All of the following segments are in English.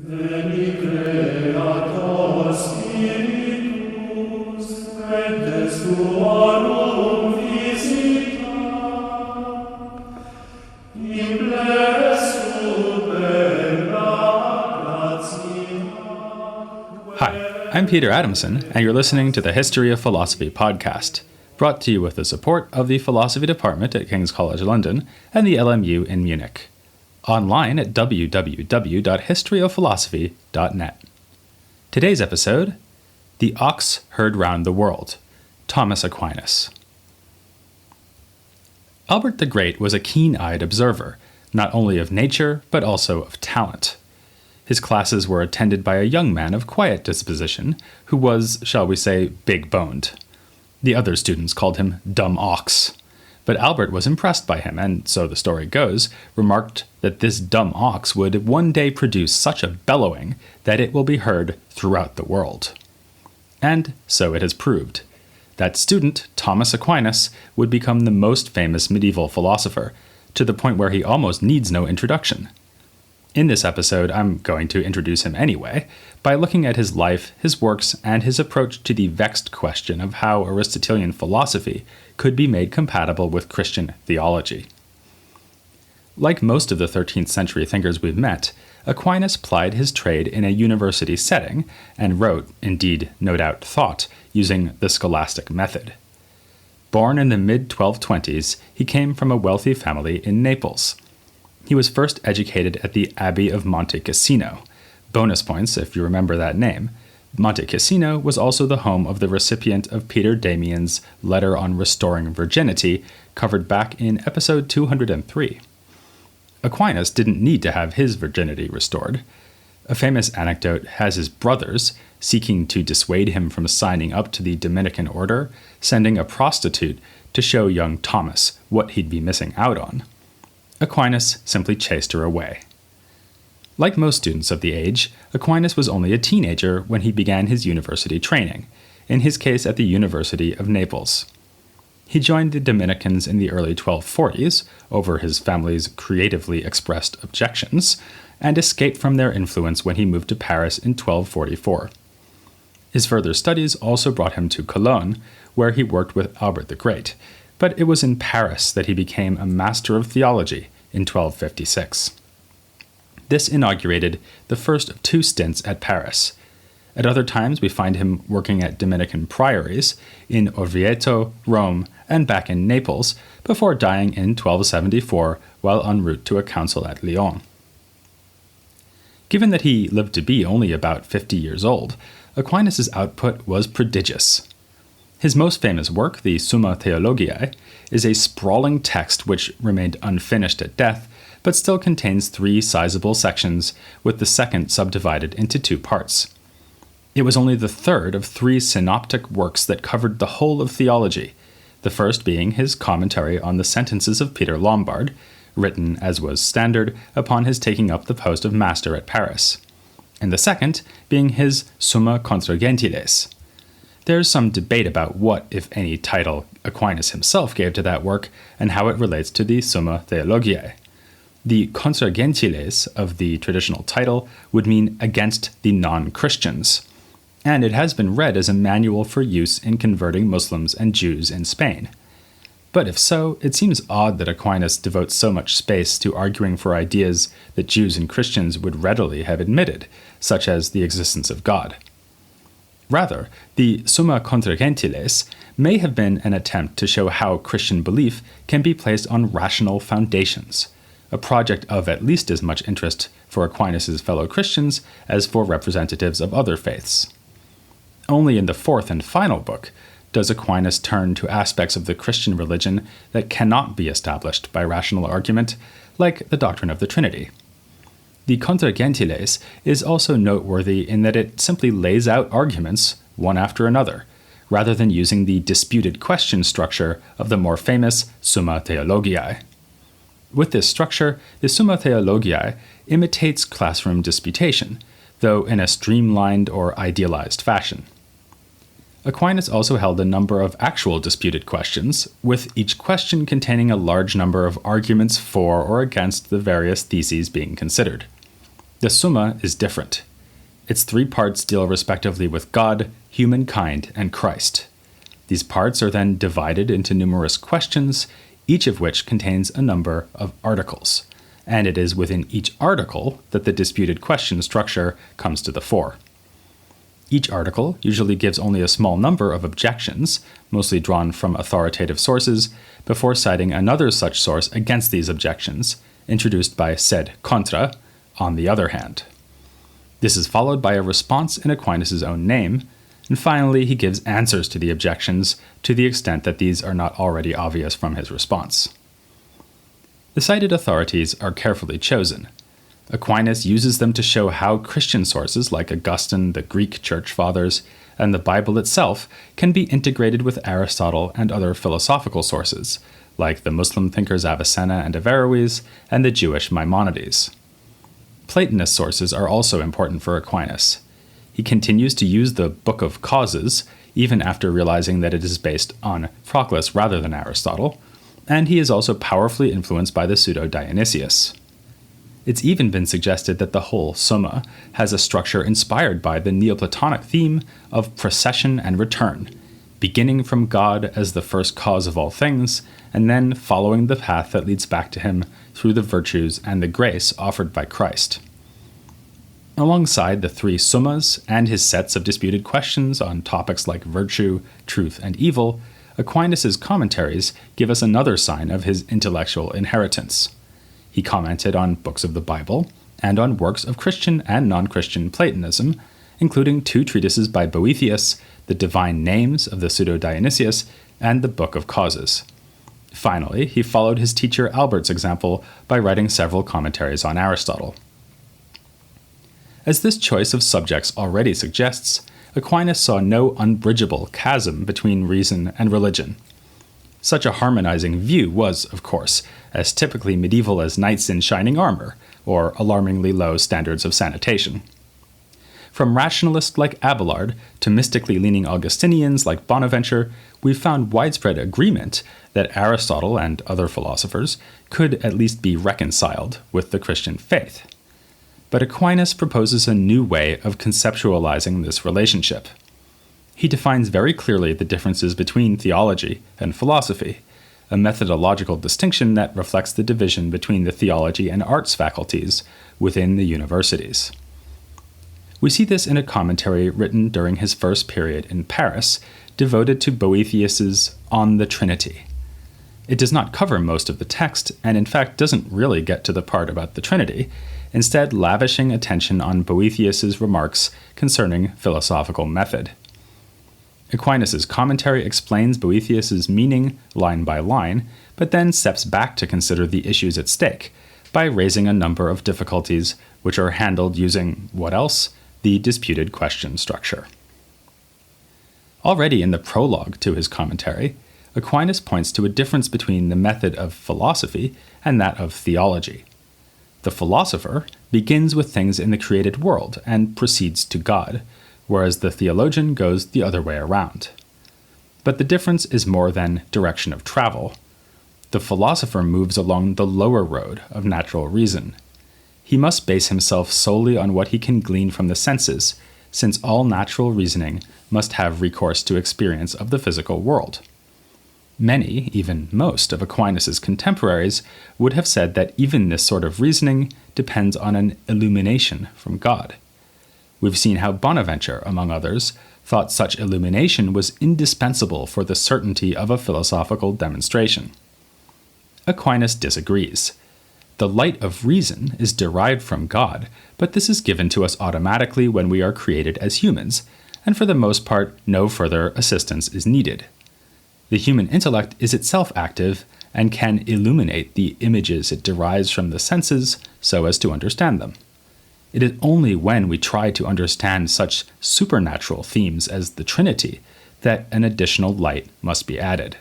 Veni Creator Spiritus, et des tuorum visita, implesut bella gratia. Hi, I'm Peter Adamson, and you're listening to the History of Philosophy podcast, brought to you with the support of the Philosophy Department at King's College London and the LMU in Munich. Online at www.historyofphilosophy.net. Today's episode, The Ox Heard Round the World, Thomas Aquinas. Albert the Great was a keen-eyed observer, not only of nature, but also of talent. His classes were attended by a young man of quiet disposition, who was, shall we say, big-boned. The other students called him Dumb Ox. But Albert was impressed by him, and, so the story goes, remarked that this dumb ox would one day produce such a bellowing that it will be heard throughout the world. And so it has proved. That student, Thomas Aquinas, would become the most famous medieval philosopher, to the point where he almost needs no introduction. In this episode, I'm going to introduce him anyway, by looking at his life, his works, and his approach to the vexed question of how Aristotelian philosophy could be made compatible with Christian theology. Like most of the 13th century thinkers we've met, Aquinas plied his trade in a university setting, and wrote, indeed no doubt thought, using the scholastic method. Born in the mid-1220s, he came from a wealthy family in Naples. He was first educated at the Abbey of Monte Cassino. Bonus points if you remember that name. Monte Cassino was also the home of the recipient of Peter Damian's Letter on Restoring Virginity, covered back in episode 203. Aquinas didn't need to have his virginity restored. A famous anecdote has his brothers, seeking to dissuade him from signing up to the Dominican order, sending a prostitute to show young Thomas what he'd be missing out on. Aquinas simply chased her away. Like most students of the age, Aquinas was only a teenager when he began his university training, in his case at the University of Naples. He joined the Dominicans in the early 1240s, over his family's creatively expressed objections, and escaped from their influence when he moved to Paris in 1244. His further studies also brought him to Cologne, where he worked with Albert the Great, but it was in Paris that he became a master of theology in 1256. This inaugurated the first of two stints at Paris. At other times, we find him working at Dominican priories in Orvieto, Rome, and back in Naples, before dying in 1274 while en route to a council at Lyon. Given that he lived to be only about 50 years old, Aquinas' output was prodigious. His most famous work, the Summa Theologiae, is a sprawling text which remained unfinished at death, but still contains 3 sizable sections, with the second subdivided into 2 parts. It was only the third of 3 synoptic works that covered the whole of theology, the first being his commentary on the sentences of Peter Lombard, written, as was standard, upon his taking up the post of master at Paris, and the second being his Summa Contra Gentiles. There's some debate about what, if any, title Aquinas himself gave to that work and how it relates to the Summa Theologiae. The Contra Gentiles of the traditional title would mean against the non-Christians, and it has been read as a manual for use in converting Muslims and Jews in Spain. But if so, it seems odd that Aquinas devotes so much space to arguing for ideas that Jews and Christians would readily have admitted, such as the existence of God. Rather, the Summa Contra Gentiles may have been an attempt to show how Christian belief can be placed on rational foundations, a project of at least as much interest for Aquinas' fellow Christians as for representatives of other faiths. Only in the 4th and final book does Aquinas turn to aspects of the Christian religion that cannot be established by rational argument, like the doctrine of the Trinity. The Contra Gentiles is also noteworthy in that it simply lays out arguments, one after another, rather than using the disputed question structure of the more famous Summa Theologiae. With this structure, the Summa Theologiae imitates classroom disputation, though in a streamlined or idealized fashion. Aquinas also held a number of actual disputed questions, with each question containing a large number of arguments for or against the various theses being considered. The Summa is different. Its 3 parts deal respectively with God, humankind, and Christ. These parts are then divided into numerous questions, each of which contains a number of articles, and it is within each article that the disputed question structure comes to the fore. Each article usually gives only a small number of objections, mostly drawn from authoritative sources, before citing another such source against these objections, introduced by sed contra, on the other hand. This is followed by a response in Aquinas' own name, and finally he gives answers to the objections to the extent that these are not already obvious from his response. The cited authorities are carefully chosen. Aquinas uses them to show how Christian sources like Augustine, the Greek Church Fathers, and the Bible itself can be integrated with Aristotle and other philosophical sources, like the Muslim thinkers Avicenna and Averroes, and the Jewish Maimonides. Platonist sources are also important for Aquinas. He continues to use the Book of Causes, even after realizing that it is based on Proclus rather than Aristotle, and he is also powerfully influenced by the Pseudo-Dionysius. It's even been suggested that the whole Summa has a structure inspired by the Neoplatonic theme of procession and return, beginning from God as the first cause of all things, and then following the path that leads back to him through the virtues and the grace offered by Christ. Alongside the 3 summas and his sets of disputed questions on topics like virtue, truth, and evil, Aquinas' commentaries give us another sign of his intellectual inheritance. He commented on books of the Bible and on works of Christian and non-Christian Platonism, including 2 treatises by Boethius, the Divine Names of the Pseudo-Dionysius, and the Book of Causes. Finally, he followed his teacher Albert's example by writing several commentaries on Aristotle. As this choice of subjects already suggests, Aquinas saw no unbridgeable chasm between reason and religion. Such a harmonizing view was, of course, as typically medieval as knights in shining armor, or alarmingly low standards of sanitation. From rationalists like Abelard to mystically leaning Augustinians like Bonaventure, we've found widespread agreement that Aristotle and other philosophers could at least be reconciled with the Christian faith. But Aquinas proposes a new way of conceptualizing this relationship. He defines very clearly the differences between theology and philosophy, a methodological distinction that reflects the division between the theology and arts faculties within the universities. We see this in a commentary written during his first period in Paris, devoted to Boethius's On the Trinity. It does not cover most of the text, and in fact doesn't really get to the part about the Trinity, instead lavishing attention on Boethius's remarks concerning philosophical method. Aquinas' commentary explains Boethius's meaning line by line, but then steps back to consider the issues at stake by raising a number of difficulties which are handled using, what else? The disputed question structure. Already in the prologue to his commentary, Aquinas points to a difference between the method of philosophy and that of theology. The philosopher begins with things in the created world and proceeds to God, whereas the theologian goes the other way around. But the difference is more than direction of travel. The philosopher moves along the lower road of natural reason. He must base himself solely on what he can glean from the senses, since all natural reasoning must have recourse to experience of the physical world. Many, even most, of Aquinas' contemporaries would have said that even this sort of reasoning depends on an illumination from God. We've seen how Bonaventure, among others, thought such illumination was indispensable for the certainty of a philosophical demonstration. Aquinas disagrees. The light of reason is derived from God, but this is given to us automatically when we are created as humans, and for the most part, no further assistance is needed. The human intellect is itself active and can illuminate the images it derives from the senses so as to understand them. It is only when we try to understand such supernatural themes as the Trinity that an additional light must be added.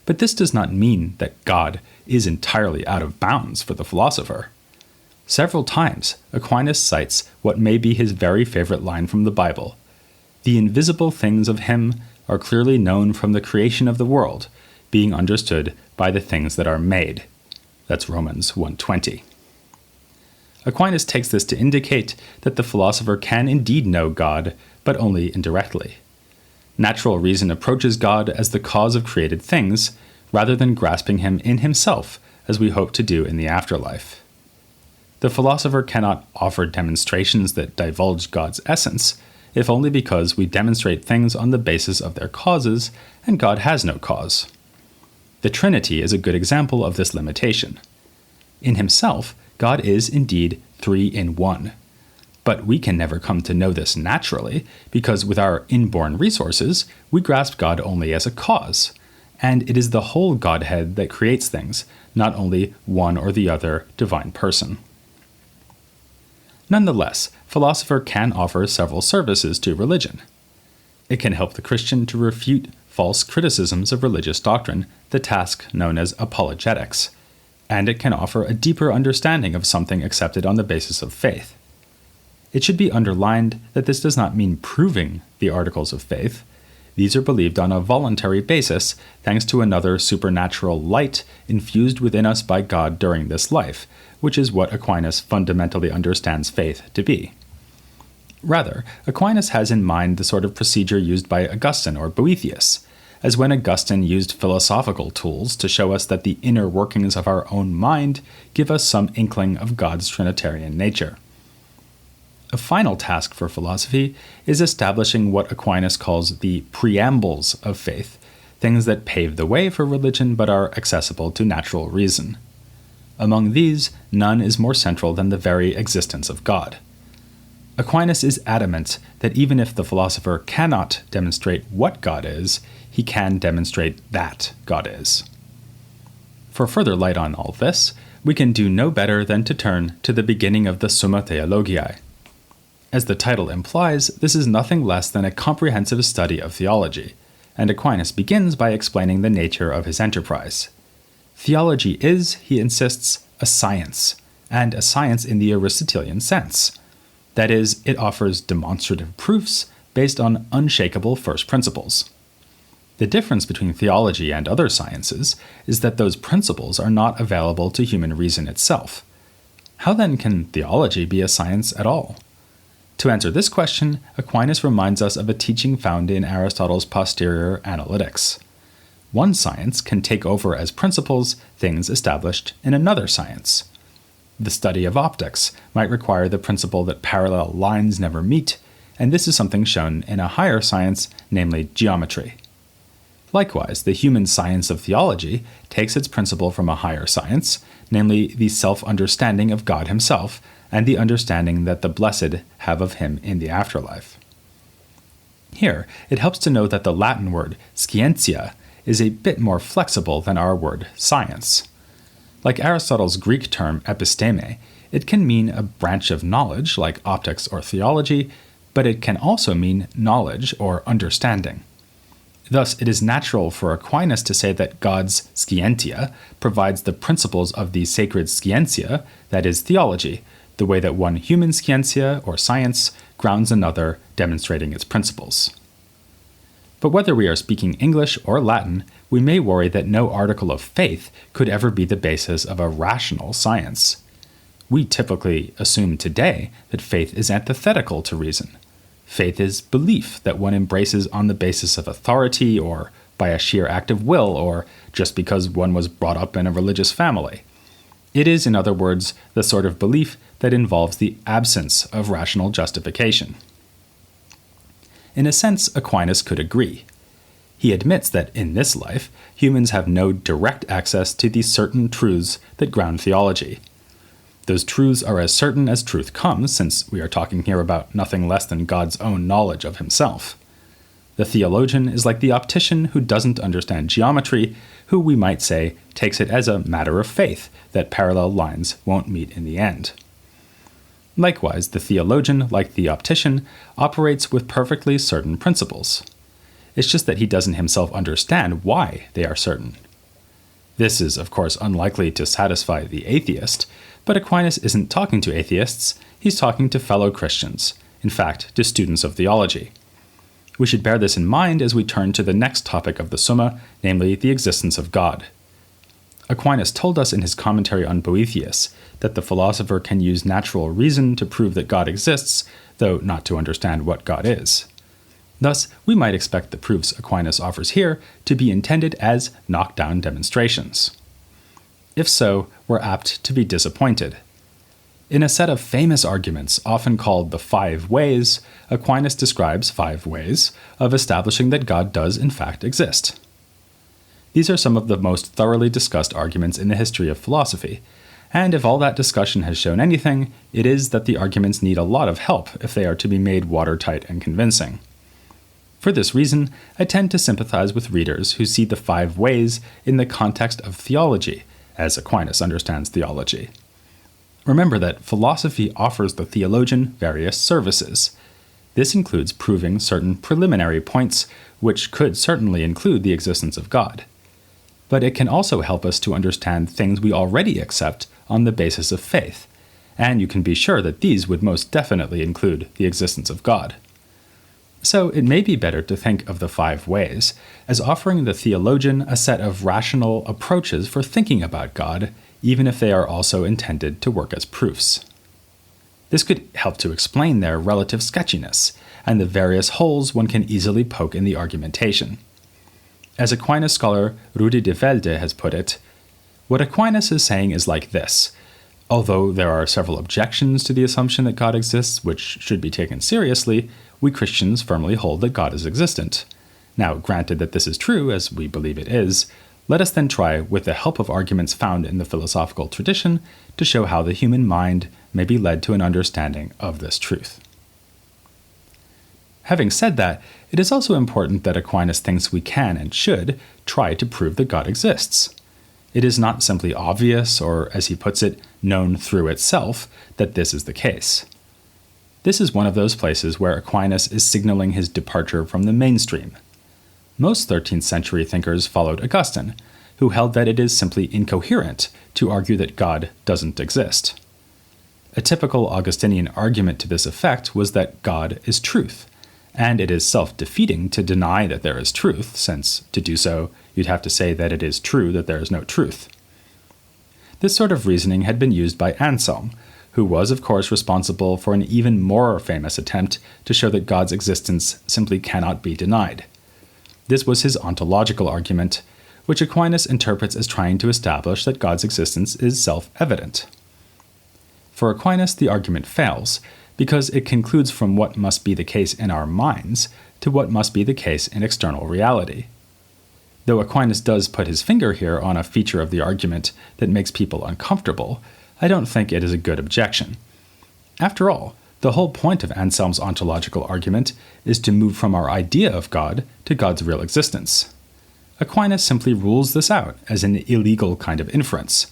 But this does not mean that God is entirely out of bounds for the philosopher. Several times, Aquinas cites what may be his very favorite line from the Bible: "The invisible things of him are clearly known from the creation of the world, being understood by the things that are made." That's Romans 1:20. Aquinas takes this to indicate that the philosopher can indeed know God, but only indirectly. Natural reason approaches God as the cause of created things, rather than grasping him in himself, as we hope to do in the afterlife. The philosopher cannot offer demonstrations that divulge God's essence, if only because we demonstrate things on the basis of their causes, and God has no cause. The Trinity is a good example of this limitation. In himself, God is indeed three in one. But we can never come to know this naturally, because with our inborn resources, we grasp God only as a cause, and it is the whole Godhead that creates things, not only one or the other divine person. Nonetheless, philosopher can offer several services to religion. It can help the Christian to refute false criticisms of religious doctrine, the task known as apologetics, and it can offer a deeper understanding of something accepted on the basis of faith. It should be underlined that this does not mean proving the articles of faith. These are believed on a voluntary basis, thanks to another supernatural light infused within us by God during this life, which is what Aquinas fundamentally understands faith to be. Rather, Aquinas has in mind the sort of procedure used by Augustine or Boethius, as when Augustine used philosophical tools to show us that the inner workings of our own mind give us some inkling of God's Trinitarian nature. A final task for philosophy is establishing what Aquinas calls the preambles of faith, things that pave the way for religion but are accessible to natural reason. Among these, none is more central than the very existence of God. Aquinas is adamant that even if the philosopher cannot demonstrate what God is, he can demonstrate that God is. For further light on all this, we can do no better than to turn to the beginning of the Summa Theologiae. As the title implies, this is nothing less than a comprehensive study of theology, and Aquinas begins by explaining the nature of his enterprise. Theology is, he insists, a science, and a science in the Aristotelian sense. That is, it offers demonstrative proofs based on unshakable first principles. The difference between theology and other sciences is that those principles are not available to human reason itself. How then can theology be a science at all? To answer this question, Aquinas reminds us of a teaching found in Aristotle's posterior Analytics. One science can take over as principles things established in another science. The study of optics might require the principle that parallel lines never meet, and this is something shown in a higher science, namely geometry. Likewise, the human science of theology takes its principle from a higher science, namely the self-understanding of God himself, and the understanding that the blessed have of him in the afterlife. Here, it helps to know that the Latin word scientia is a bit more flexible than our word science. Like Aristotle's Greek term episteme, it can mean a branch of knowledge like optics or theology, but it can also mean knowledge or understanding. Thus, it is natural for Aquinas to say that God's scientia provides the principles of the sacred scientia, that is, theology, the way that one human scientia, or science, grounds another, demonstrating its principles. But whether we are speaking English or Latin, we may worry that no article of faith could ever be the basis of a rational science. We typically assume today that faith is antithetical to reason. Faith is belief that one embraces on the basis of authority or by a sheer act of will or just because one was brought up in a religious family. It is, in other words, the sort of belief that involves the absence of rational justification. In a sense, Aquinas could agree. He admits that in this life, humans have no direct access to the certain truths that ground theology. Those truths are as certain as truth comes, since we are talking here about nothing less than God's own knowledge of himself. The theologian is like the optician who doesn't understand geometry, who we might say takes it as a matter of faith that parallel lines won't meet in the end. Likewise, the theologian, like the optician, operates with perfectly certain principles. It's just that he doesn't himself understand why they are certain. This is, of course, unlikely to satisfy the atheist, but Aquinas isn't talking to atheists, he's talking to fellow Christians, in fact, to students of theology. We should bear this in mind as we turn to the next topic of the Summa, namely the existence of God. Aquinas told us in his commentary on Boethius that the philosopher can use natural reason to prove that God exists, though not to understand what God is. Thus, we might expect the proofs Aquinas offers here to be intended as knockdown demonstrations. If so, we're apt to be disappointed. In a set of famous arguments, often called the 5 ways, Aquinas describes 5 ways of establishing that God does in fact exist. These are some of the most thoroughly discussed arguments in the history of philosophy, and if all that discussion has shown anything, it is that the arguments need a lot of help if they are to be made watertight and convincing. For this reason, I tend to sympathize with readers who see the 5 ways in the context of theology, as Aquinas understands theology. Remember that philosophy offers the theologian various services. This includes proving certain preliminary points, which could certainly include the existence of God. But it can also help us to understand things we already accept on the basis of faith, and you can be sure that these would most definitely include the existence of God. So it may be better to think of the 5 ways as offering the theologian a set of rational approaches for thinking about God, even if they are also intended to work as proofs. This could help to explain their relative sketchiness and the various holes one can easily poke in the argumentation. As Aquinas scholar Rudi de Velde has put it, what Aquinas is saying is like this: although there are several objections to the assumption that God exists which should be taken seriously, we Christians firmly hold that God is existent. Now, granted that this is true, as we believe it is, let us then try, with the help of arguments found in the philosophical tradition, to show how the human mind may be led to an understanding of this truth. Having said that, it is also important that Aquinas thinks we can and should try to prove that God exists. It is not simply obvious, or as he puts it, known through itself, that this is the case. This is one of those places where Aquinas is signaling his departure from the mainstream. Most 13th century thinkers followed Augustine, who held that it is simply incoherent to argue that God doesn't exist. A typical Augustinian argument to this effect was that God is truth, and it is self-defeating to deny that there is truth, since, to do so, you'd have to say that it is true that there is no truth. This sort of reasoning had been used by Anselm, who was, of course, responsible for an even more famous attempt to show that God's existence simply cannot be denied. This was his ontological argument, which Aquinas interprets as trying to establish that God's existence is self-evident. For Aquinas, the argument fails, because it concludes from what must be the case in our minds to what must be the case in external reality. Though Aquinas does put his finger here on a feature of the argument that makes people uncomfortable, I don't think it is a good objection. After all, the whole point of Anselm's ontological argument is to move from our idea of God to God's real existence. Aquinas simply rules this out as an illegal kind of inference.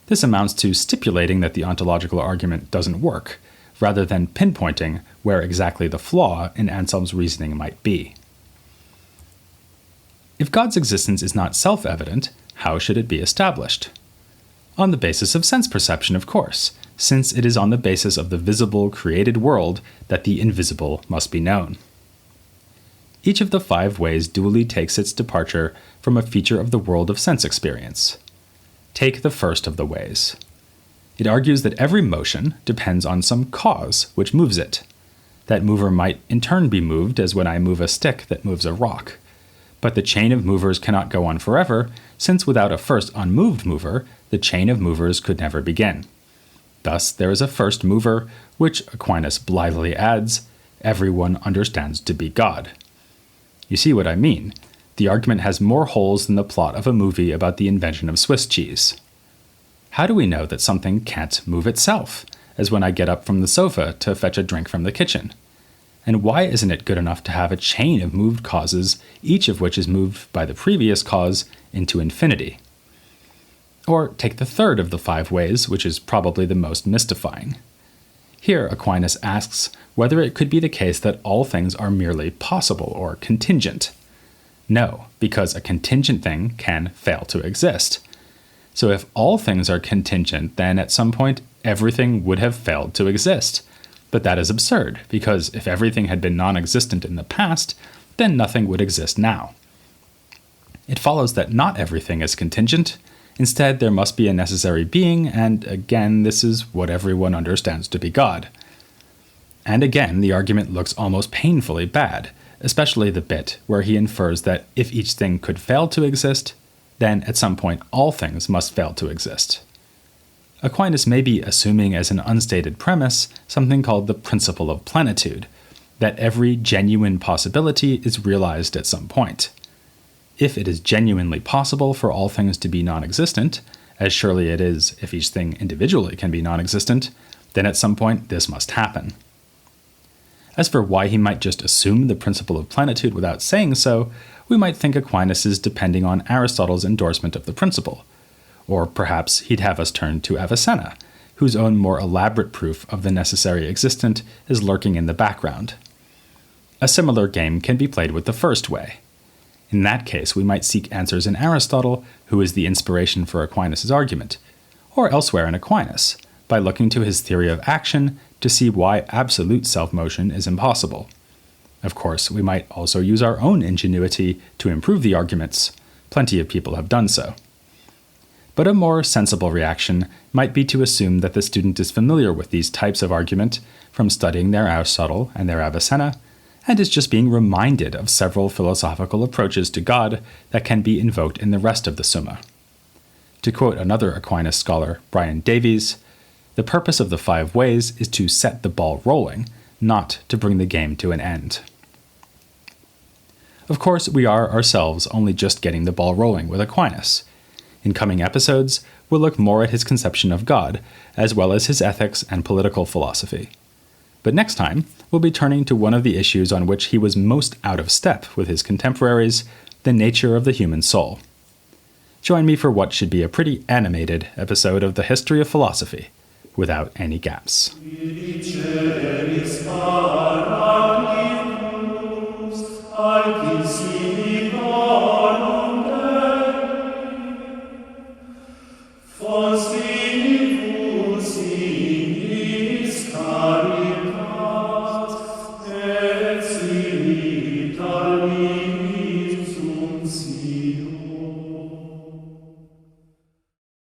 This amounts to stipulating that the ontological argument doesn't work, rather than pinpointing where exactly the flaw in Anselm's reasoning might be. If God's existence is not self-evident, how should it be established? On the basis of sense perception, of course, since it is on the basis of the visible, created world that the invisible must be known. Each of the 5 ways duly takes its departure from a feature of the world of sense experience. Take the first of the ways. It argues that every motion depends on some cause which moves it. That mover might in turn be moved as when I move a stick that moves a rock. But the chain of movers cannot go on forever, since without a first unmoved mover, the chain of movers could never begin. Thus, there is a first mover, which Aquinas blithely adds, everyone understands to be God. You see what I mean? The argument has more holes than the plot of a movie about the invention of Swiss cheese. How do we know that something can't move itself, as when I get up from the sofa to fetch a drink from the kitchen? And why isn't it good enough to have a chain of moved causes, each of which is moved by the previous cause into infinity? Or take the third of the 5 ways, which is probably the most mystifying. Here, Aquinas asks whether it could be the case that all things are merely possible or contingent. No, because a contingent thing can fail to exist. So if all things are contingent, then at some point everything would have failed to exist. But that is absurd, because if everything had been non-existent in the past, then nothing would exist now. It follows that not everything is contingent, Instead, there must be a necessary being, and again, this is what everyone understands to be God. And again, the argument looks almost painfully bad, especially the bit where he infers that if each thing could fail to exist, then at some point all things must fail to exist. Aquinas may be assuming as an unstated premise something called the principle of plenitude, that every genuine possibility is realized at some point. If it is genuinely possible for all things to be non-existent, as surely it is if each thing individually can be non-existent, then at some point this must happen. As for why he might just assume the principle of plenitude without saying so, we might think Aquinas is depending on Aristotle's endorsement of the principle. Or perhaps he'd have us turn to Avicenna, whose own more elaborate proof of the necessary existent is lurking in the background. A similar game can be played with the first way. In that case, we might seek answers in Aristotle, who is the inspiration for Aquinas' argument, or elsewhere in Aquinas, by looking to his theory of action to see why absolute self-motion is impossible. Of course, we might also use our own ingenuity to improve the arguments. Plenty of people have done so. But a more sensible reaction might be to assume that the student is familiar with these types of argument from studying their Aristotle and their Avicenna, and is just being reminded of several philosophical approaches to God that can be invoked in the rest of the Summa. To quote another Aquinas scholar, Brian Davies, "The purpose of the 5 ways is to set the ball rolling, not to bring the game to an end." Of course, we are ourselves only just getting the ball rolling with Aquinas. In coming episodes, we'll look more at his conception of God, as well as his ethics and political philosophy. But next time, we'll be turning to one of the issues on which he was most out of step with his contemporaries, the nature of the human soul. Join me for what should be a pretty animated episode of the history of philosophy, without any gaps. Caritas et